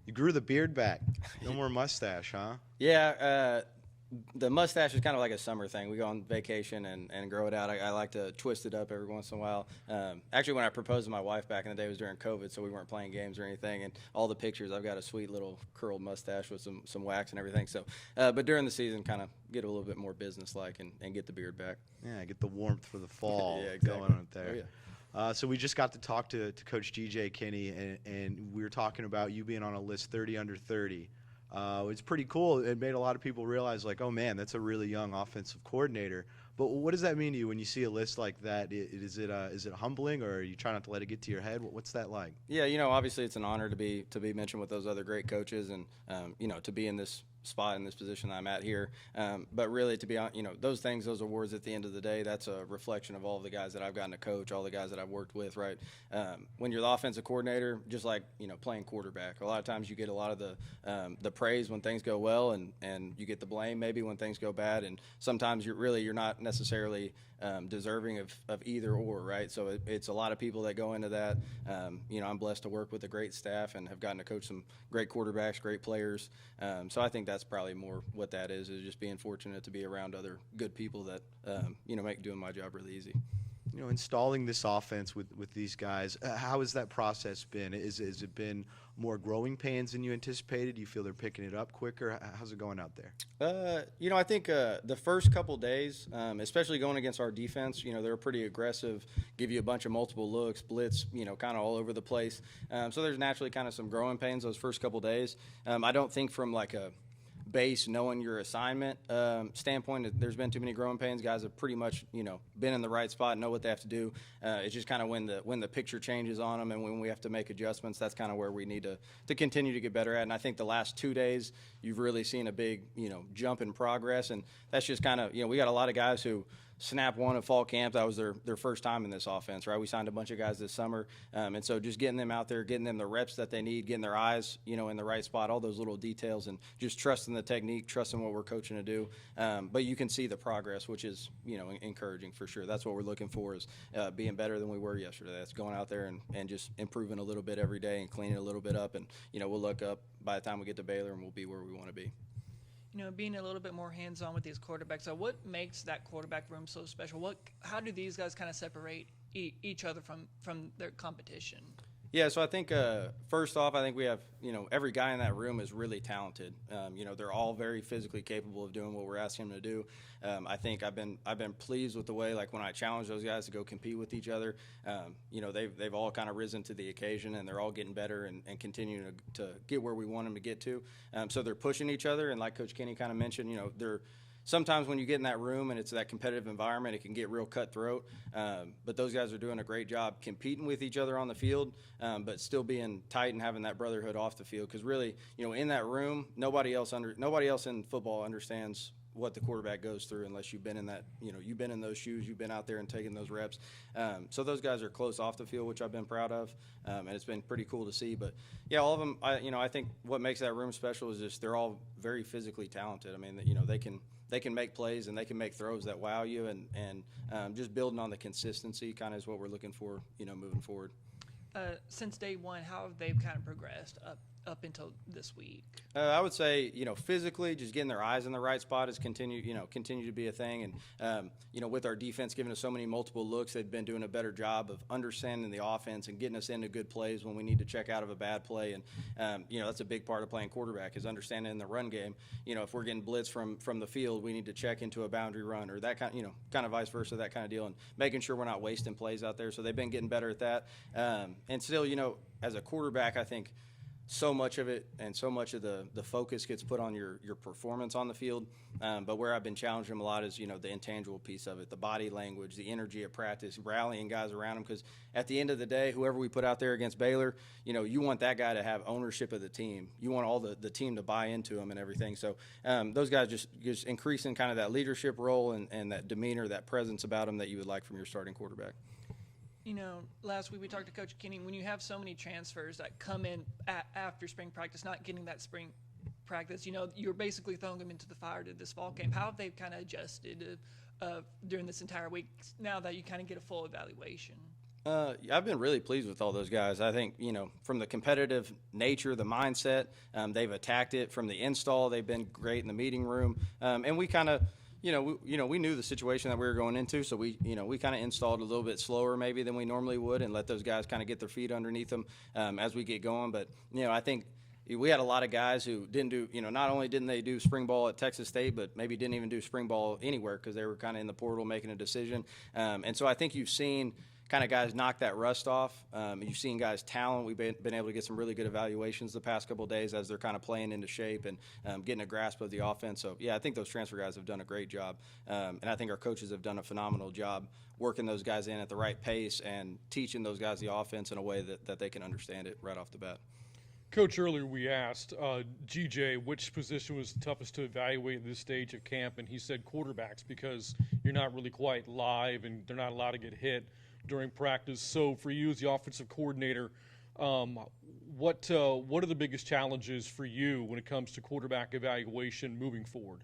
You grew the beard back. No more mustache, huh? Yeah, the mustache is kind of like a summer thing. We go on vacation and grow it out. I like to twist it up every once in a while. Actually, when I proposed to my wife back in the day, it was during COVID, so we weren't playing games or anything. And all the pictures, I've got a sweet little curled mustache with some wax and everything. So, but during the season, kind of get a little bit more business-like and get the beard back. Yeah, get the warmth for the fall Yeah, exactly. going on there. Oh, yeah. So we just got to talk to Coach G.J. Kinne, and we were talking about you being on a list 30 under 30. It's pretty cool. It made a lot of people realize, like, oh, man, that's a really young offensive coordinator. But what does that mean to you when you see a list like that? Is it humbling, or are you trying not to let it get to your head? What's that like? Yeah, obviously it's an honor to be mentioned with those other great coaches, and to be in this spot in this position I'm at here. But really, to be honest, those things, those awards at the end of the day, that's a reflection of all of the guys that I've gotten to coach, all the guys that I've worked with, right? When you're the offensive coordinator, just like, playing quarterback, a lot of times you get a lot of the praise when things go well, and you get the blame maybe when things go bad. And sometimes you're not necessarily deserving of either or, right? So it's a lot of people that go into that. I'm blessed to work with a great staff and have gotten to coach some great quarterbacks, great players. So I think that's probably more what that is just being fortunate to be around other good people that, make doing my job really easy. Installing this offense with these guys, how has that process been? Has it been more growing pains than you anticipated? Do you feel they're picking it up quicker? How's it going out there? I think the first couple days, especially going against our defense, they're pretty aggressive, give you a bunch of multiple looks, blitz, kind of all over the place. So there's naturally kind of some growing pains those first couple days. I don't think from like a base knowing your assignment standpoint, there's been too many growing pains. Guys have pretty much been in the right spot, know what they have to do. It's just kind of when the picture changes on them and when we have to make adjustments, that's kind of where we need to continue to get better at. And I think the last 2 days you've really seen a big jump in progress, and that's just kind of we got a lot of guys who snap one of fall camp. That was their first time in this offense, right? We signed a bunch of guys this summer, and so just getting them out there, getting them the reps that they need, getting their eyes in the right spot, all those little details, and just trusting the technique, trusting what we're coaching to do. But you can see the progress, which is encouraging for sure. That's what we're looking for, is being better than we were yesterday. That's going out there and just improving a little bit every day and cleaning a little bit up, and we'll look up by the time we get to Baylor and we'll be where we want to be. Being a little bit more hands-on with these quarterbacks. So what makes that quarterback room so special? How do these guys kind of separate each other from their competition? Yeah, so I think first off, I think we have every guy in that room is really talented. They're all very physically capable of doing what we're asking them to do. I think I've been pleased with the way, like when I challenge those guys to go compete with each other, they've all kind of risen to the occasion, and they're all getting better and continuing to get where we want them to get to. So they're pushing each other, and like Coach Kinne kind of mentioned, they're sometimes when you get in that room and it's that competitive environment, it can get real cutthroat. But those guys are doing a great job competing with each other on the field, but still being tight and having that brotherhood off the field. Because really, in that room, nobody else in football understands what the quarterback goes through unless you've been in that, you've been in those shoes, you've been out there and taken those reps. So those guys are close off the field, which I've been proud of, and it's been pretty cool to see. But yeah, all of them, I think what makes that room special is just they're all very physically talented. I mean, they can make plays and they can make throws that wow you, and just building on the consistency kind of is what we're looking for, moving forward. Since day one, how have they kind of progressed up until this week? I would say, physically, just getting their eyes in the right spot has continue to be a thing. And, with our defense giving us so many multiple looks, they've been doing a better job of understanding the offense and getting us into good plays when we need to check out of a bad play. And, that's a big part of playing quarterback, is understanding in the run game. If we're getting blitz from the field, we need to check into a boundary run, or that kind of vice versa, that kind of deal, and making sure we're not wasting plays out there. So they've been getting better at that. And still, as a quarterback, I think so much of it and so much of the focus gets put on your performance on the field. But where I've been challenging them a lot is, the intangible piece of it, the body language, the energy at practice, rallying guys around them. Because at the end of the day, whoever we put out there against Baylor, you want that guy to have ownership of the team. You want all the team to buy into him and everything. So those guys just increasing kind of that leadership role and that demeanor, that presence about them that you would like from your starting quarterback. Last week we talked to Coach Kinne. When you have so many transfers that come in after spring practice, not getting that spring practice, you're basically throwing them into the fire to this fall game. How have they kind of adjusted during this entire week now that you kind of get a full evaluation? I've been really pleased with all those guys. I think, from the competitive nature, the mindset, they've attacked it. From the install, they've been great in the meeting room. And we kind of, we knew the situation that we were going into, so we kind of installed a little bit slower maybe than we normally would and let those guys kind of get their feet underneath them as we get going. But, I think we had a lot of guys who didn't do, not only didn't they do spring ball at Texas State, but maybe didn't even do spring ball anywhere because they were kind of in the portal making a decision. And so I think you've seen kind of guys knock that rust off. You've seen guys' talent. We've been able to get some really good evaluations the past couple of days as they're kind of playing into shape and getting a grasp of the offense. So, yeah, I think those transfer guys have done a great job. And I think our coaches have done a phenomenal job working those guys in at the right pace and teaching those guys the offense in a way that they can understand it right off the bat. Coach, earlier we asked GJ which position was the toughest to evaluate at this stage of camp, and he said quarterbacks because you're not really quite live and they're not allowed to get hit during practice. So for you as the offensive coordinator, what are the biggest challenges for you when it comes to quarterback evaluation moving forward?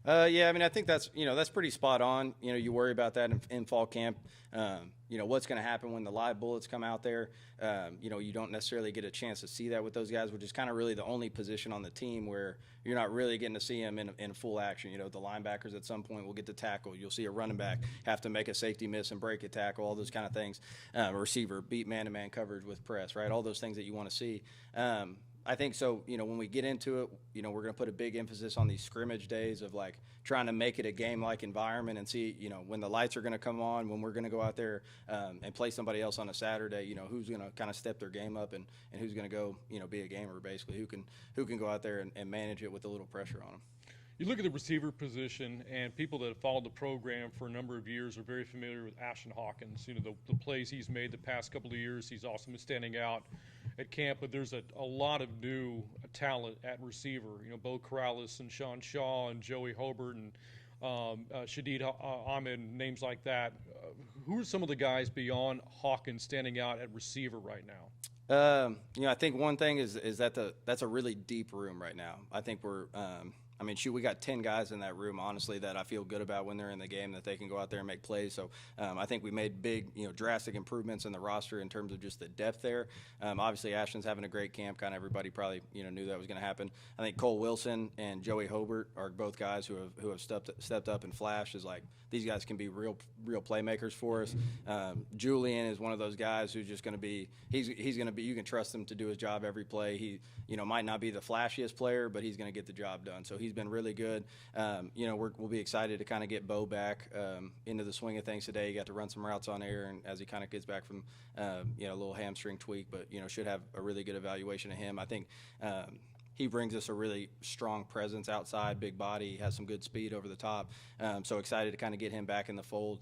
Yeah, I mean, I think that's pretty spot on. You worry about that in fall camp. What's going to happen when the live bullets come out there. You don't necessarily get a chance to see that with those guys, which is kind of really the only position on the team where you're not really getting to see them in full action. The linebackers at some point will get to tackle. You'll see a running back have to make a safety miss and break a tackle, all those kind of things. A receiver beat man-to-man coverage with press, right? All those things that you want to see. I think so, when we get into it, we're going to put a big emphasis on these scrimmage days of like trying to make it a game-like environment and see, when the lights are going to come on, when we're going to go out there and play somebody else on a Saturday, who's going to kind of step their game up and who's going to go, be a gamer basically, who can go out there and manage it with a little pressure on them. You look at the receiver position, and people that have followed the program for a number of years are very familiar with Ashtyn Hawkins. The plays he's made the past couple of years, he's also been standing out at camp. But there's a lot of new talent at receiver. Bo Corrales and Sean Shaw and Joey Hobart and Shadid Ahmed, names like that. Who are some of the guys beyond Hawkins standing out at receiver right now? I think one thing is that that's a really deep room right now. I think we're we got 10 guys in that room, honestly, that I feel good about when they're in the game, that they can go out there and make plays. So I think we made big, drastic improvements in the roster in terms of just the depth there. Obviously, Ashtyn's having a great camp. Kind of everybody probably, knew that was going to happen. I think Cole Wilson and Joey Hobart are both guys who have stepped up and flashed as like these guys can be real playmakers for us. Julian is one of those guys who's just going to be he's going to be, you can trust him to do his job every play. He might not be the flashiest player, but he's going to get the job done. So he's been really good. We'll be excited to kind of get Bo back into the swing of things today. He got to run some routes on air, and as he kind of gets back from a little hamstring tweak, but should have a really good evaluation of him. I think he brings us a really strong presence outside, big body. He has some good speed over the top. So excited to kind of get him back in the fold.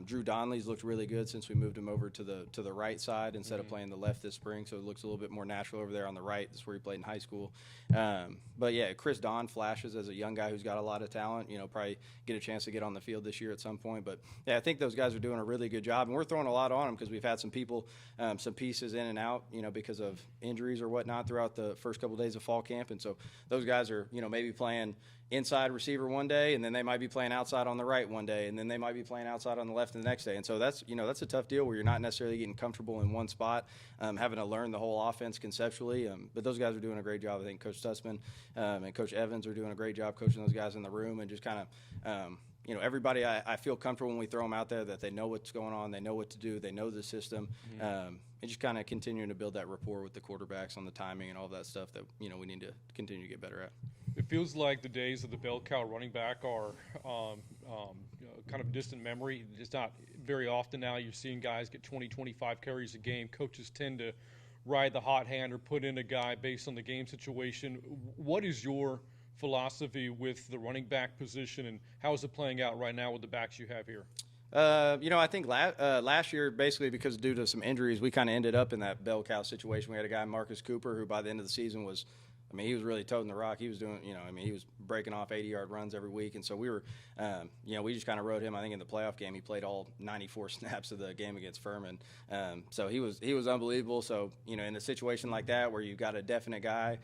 Drew Donnelly's looked really good since we moved him over to the right side instead of playing the left this spring. So it looks a little bit more natural over there on the right. That's where he played in high school. But yeah, Chris Don flashes as a young guy who's got a lot of talent. Probably get a chance to get on the field this year at some point. But yeah, I think those guys are doing a really good job, and we're throwing a lot on them because we've had some people, some pieces in and out, because of injuries or whatnot throughout the first couple of days of fall camp. And so those guys are, maybe playing inside receiver one day, and then they might be playing outside on the right one day, and then they might be playing outside on the left the next day. And so that's a tough deal where you're not necessarily getting comfortable in one spot, having to learn the whole offense conceptually. But those guys are doing a great job. I think Coach Sussman and Coach Evans are doing a great job coaching those guys in the room, and just kind of everybody, I feel comfortable when we throw them out there that they know what's going on, they know what to do, they know the system, and just kind of continuing to build that rapport with the quarterbacks on the timing and all that stuff that we need to continue to get better at. It feels like the days of the bell cow running back are kind of distant memory. It's not very often now you're seeing guys get 20, 25 carries a game. Coaches tend to ride the hot hand or put in a guy based on the game situation. What is your philosophy with the running back position, and how is it playing out right now with the backs you have here? I think last year, basically because due to some injuries, we kind of ended up in that bell cow situation. We had a guy, Marcus Cooper, who by the end of the season was I mean, he was really toting the rock. He was doing, he was breaking off 80-yard runs every week. And so we were, we just kind of rode him. I think in the playoff game, he played all 94 snaps of the game against Furman. So he was unbelievable. So, in a situation like that where you've got a definite guy,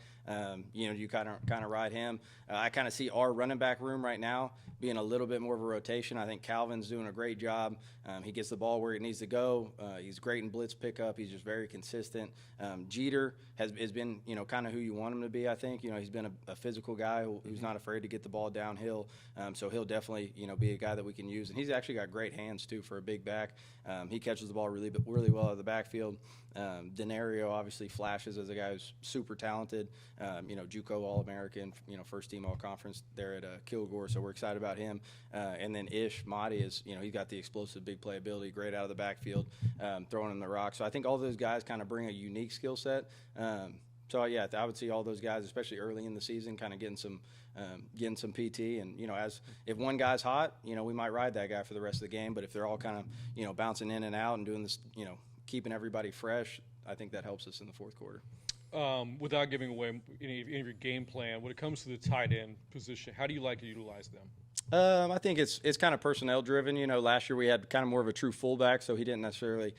you kind of ride him. I kind of see our running back room right now being a little bit more of a rotation. I think Calvin's doing a great job. He gets the ball where it needs to go. He's great in blitz pickup. He's just very consistent. Jeter has been, kind of who you want him to be, I think. He's been a physical guy who's not afraid to get the ball downhill. So he'll definitely, be a guy that we can use. And he's actually got great hands, too, for a big back. He catches the ball really well out of the backfield. Denario obviously flashes as a guy who's super talented. JUCO All-American, first team All-Conference there at Kilgore. So we're excited about him. And then Ish Mahdi is, he's got the explosive big playability, great out of the backfield, throwing him the rock. So I think all those guys kind of bring a unique skill set. So yeah, I would see all those guys, especially early in the season, kind of getting some PT. And if one guy's hot, we might ride that guy for the rest of the game. But if they're all kind of bouncing in and out and doing this, keeping everybody fresh, I think that helps us in the fourth quarter. Without giving away any of your game plan, when it comes to the tight end position, how do you like to utilize them? I think it's kind of personnel driven. Last year we had kind of more of a true fullback, so he didn't necessarily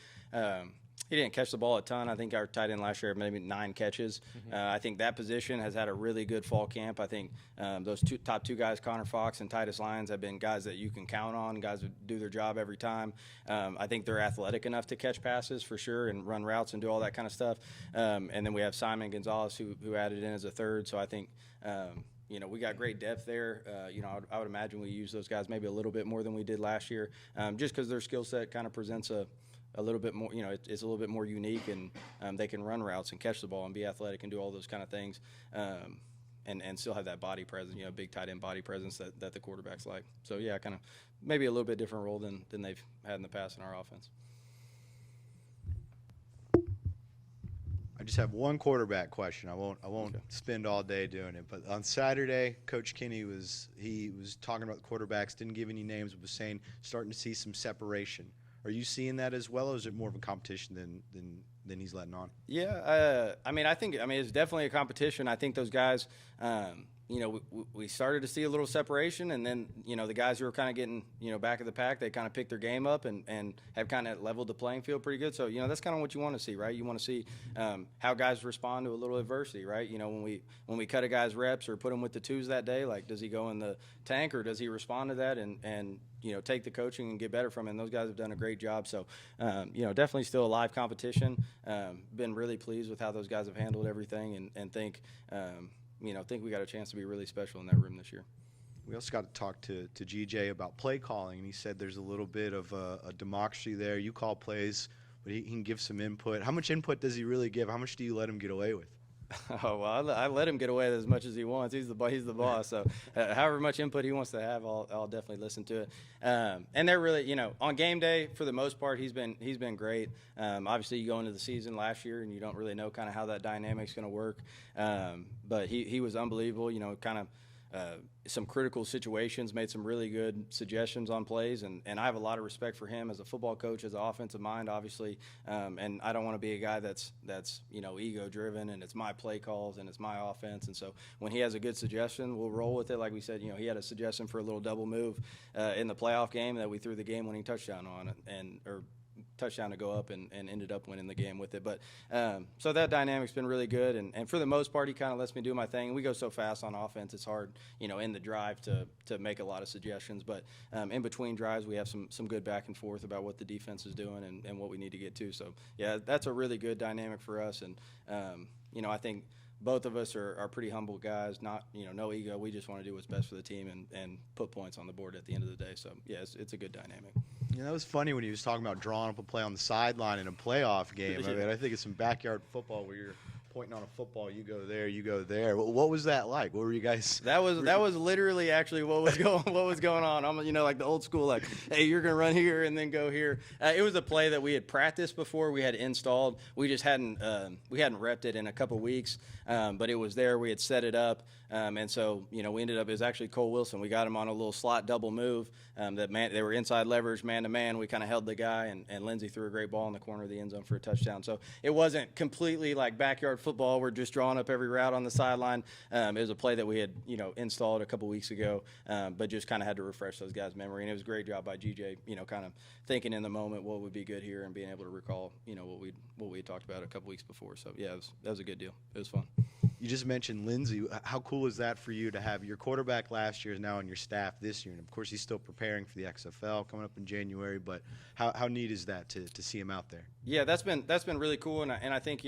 he didn't catch the ball a ton. I think our tight end last year had maybe 9 catches. I think that position has had a really good fall camp. I think those top two guys, Connor Fox and Titus Lyons, have been guys that you can count on, guys who do their job every time. I think they're athletic enough to catch passes for sure and run routes and do all that kind of stuff. And then we have Simon Gonzalez who added in as a third. So I think we got great depth there. I would imagine we use those guys maybe a little bit more than we did last year, just because their skill set kind of presents a little bit more, it's a little bit more unique, and they can run routes and catch the ball and be athletic and do all those kind of things, and still have that body presence, big tight end body presence that the quarterbacks like. So yeah, kind of maybe a little bit different role than they've had in the past in our offense. I just have one quarterback question. I won't spend all day doing it. But on Saturday, Coach Kinne was talking about the quarterbacks, didn't give any names, but was saying starting to see some separation. Are you seeing that as well, or is it more of a competition than he's letting on? Yeah, I think it's definitely a competition. I think those guys, we started to see a little separation, and then the guys who are kind of getting back of the pack, they kind of picked their game up and have kind of leveled the playing field pretty good. So that's kind of what you want to see, right? You want to see how guys respond to a little adversity, right? When we cut a guy's reps or put him with the twos that day, like does he go in the tank or does he respond to that and take the coaching and get better from it? And those guys have done a great job. So definitely still a live competition. Been really pleased with how those guys have handled everything, and think we got a chance to be really special in that room this year. We also got to talk to GJ about play calling, and he said there's a little bit of a democracy there. You call plays, but he can give some input. How much input does he really give? How much do you let him get away with? Oh, well, I let him get away with as much as he wants. He's the boss. So however much input he wants to have, I'll definitely listen to it. And they're really, on game day, for the most part, he's been great. Obviously, you go into the season last year and you don't really know kind of how that dynamic's going to work. But he was unbelievable, kind of some critical situations, made some really good suggestions on plays, and I have a lot of respect for him as a football coach, as an offensive mind, obviously, and I don't want to be a guy that's ego-driven and it's my play calls and it's my offense, and so when he has a good suggestion, we'll roll with it. Like we said, he had a suggestion for a little double move in the playoff game that we threw the game-winning touchdown on, or touchdown to go up and ended up winning the game with it. But so that dynamic's been really good, and for the most part, he kind of lets me do my thing. We go so fast on offense, it's hard, in the drive to make a lot of suggestions. But in between drives, we have some good back and forth about what the defense is doing and what we need to get to. So yeah, that's a really good dynamic for us, and I think both of us are pretty humble guys, not no ego. We just want to do what's best for the team and put points on the board at the end of the day. So yeah, it's a good dynamic. That was funny when he was talking about drawing up a play on the sideline in a playoff game. Yeah. I think it's some backyard football where you're pointing on a football, you go there. What was that like? What were you guys? That was literally actually what was going on. I'm like the old school, like, hey, you're gonna run here and then go here. It was a play that we had practiced before, we had installed. We just hadn't repped it in a couple weeks, but it was there. We had set it up, and so we ended up. It was actually Cole Wilson. We got him on a little slot double move. They were inside leverage, man to man. We kind of held the guy, and Lindsey threw a great ball in the corner of the end zone for a touchdown. So it wasn't completely like backyard football. We're just drawing up every route on the sideline. It was a play that we had, installed a couple weeks ago, but just kind of had to refresh those guys' memory. And it was a great job by GJ, kind of thinking in the moment what would be good here and being able to recall, what we had talked about a couple weeks before. So, yeah, that was a good deal. It was fun. You just mentioned Lindsey. How cool is that for you to have your quarterback last year is now on your staff this year? And, of course, he's still preparing for the XFL coming up in January. But how neat is that to see him out there? Yeah, that's been really cool. And I think,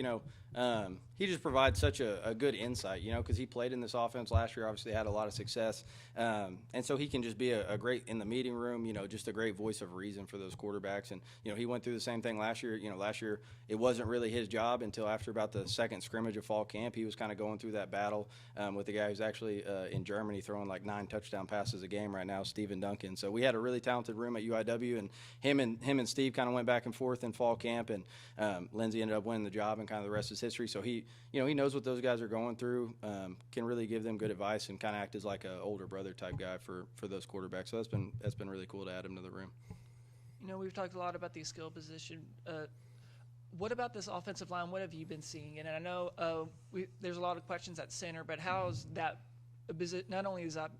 he just provides such a good insight, because he played in this offense last year, obviously had a lot of success. And so he can just be a great, in the meeting room, just a great voice of reason for those quarterbacks. And, he went through the same thing last year. Last year it wasn't really his job until after about the second scrimmage of fall camp. He was kind of going through that battle with the guy who's actually in Germany throwing like 9 touchdown passes a game right now, Stephen Duncan. So we had a really talented room at UIW, and him and Steve kind of went back and forth in fall camp, and Lindsey ended up winning the job, and kind of the rest is history. So he knows what those guys are going through, can really give them good advice, and kind of act as like an older brother type guy for those quarterbacks. So that's been really cool to add him to the room. We've talked a lot about the skill position. What about this offensive line? What have you been seeing? And I know there's a lot of questions at center, but how's that not only is that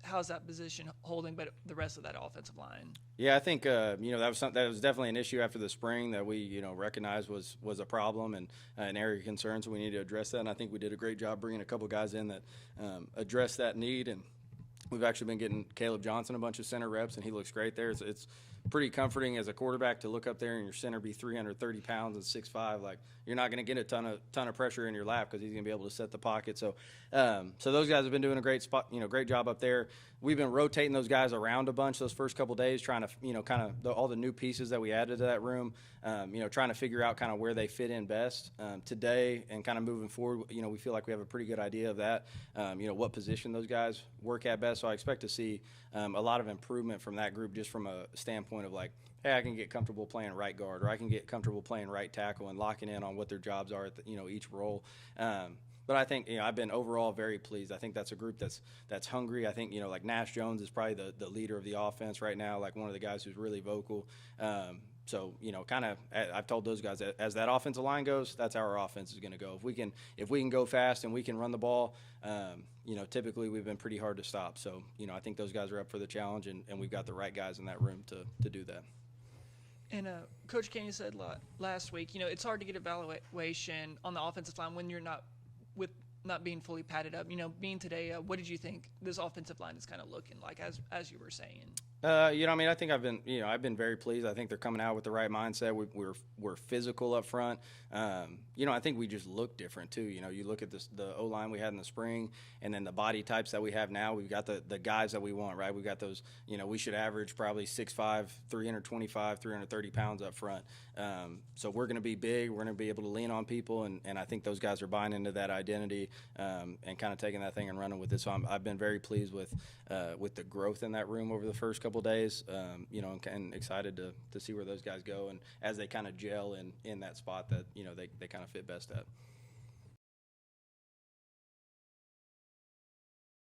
how's that position holding, but the rest of that offensive line? Yeah, I think that was definitely an issue after the spring that we recognized was a problem and an area of concern. So we need to address that, and I think we did a great job bringing a couple guys in that addressed that need. And we've actually been getting Caleb Johnson a bunch of center reps, and he looks great there. It's pretty comforting as a quarterback to look up there and your center be 330 pounds and 6'5". Like, you're not going to get a ton of pressure in your lap because he's going to be able to set the pocket. So those guys have been doing a great job up there. We've been rotating those guys around a bunch those first couple days, trying to, kind of all the new pieces that we added to that room, trying to figure out kind of where they fit in best. Today and kind of moving forward, we feel like we have a pretty good idea of that, what position those guys work at best. So I expect to see a lot of improvement from that group, just from a standpoint of like, hey, I can get comfortable playing right guard, or I can get comfortable playing right tackle, and locking in on what their jobs are at each role. But I think I've been overall very pleased. I think that's a group that's hungry. I think like Nash Jones is probably the leader of the offense right now, like one of the guys who's really vocal. So kind of I've told those guys that as that offensive line goes, that's how our offense is going to go. If we can go fast and we can run the ball, typically we've been pretty hard to stop. So I think those guys are up for the challenge, and we've got the right guys in that room to do that. And Coach Kinne said last week, it's hard to get evaluation on the offensive line when you're not being fully padded up. Being today, what did you think this offensive line is kind of looking like, as you were saying? I think I've been very pleased. I think they're coming out with the right mindset. We're physical up front. I think we just look different too. You look at the O-line we had in the spring, and then the body types that we have now. We've got the guys that we want, right? We've got those. We should average probably 6'5", 325, 330 pounds up front. So we're going to be big. We're going to be able to lean on people, and I think those guys are buying into that identity and kind of taking that thing and running with it. So I've been very pleased with the growth in that room over the first couple days, and excited to see where those guys go, and as they kind of gel in that spot that they kind of fit best at.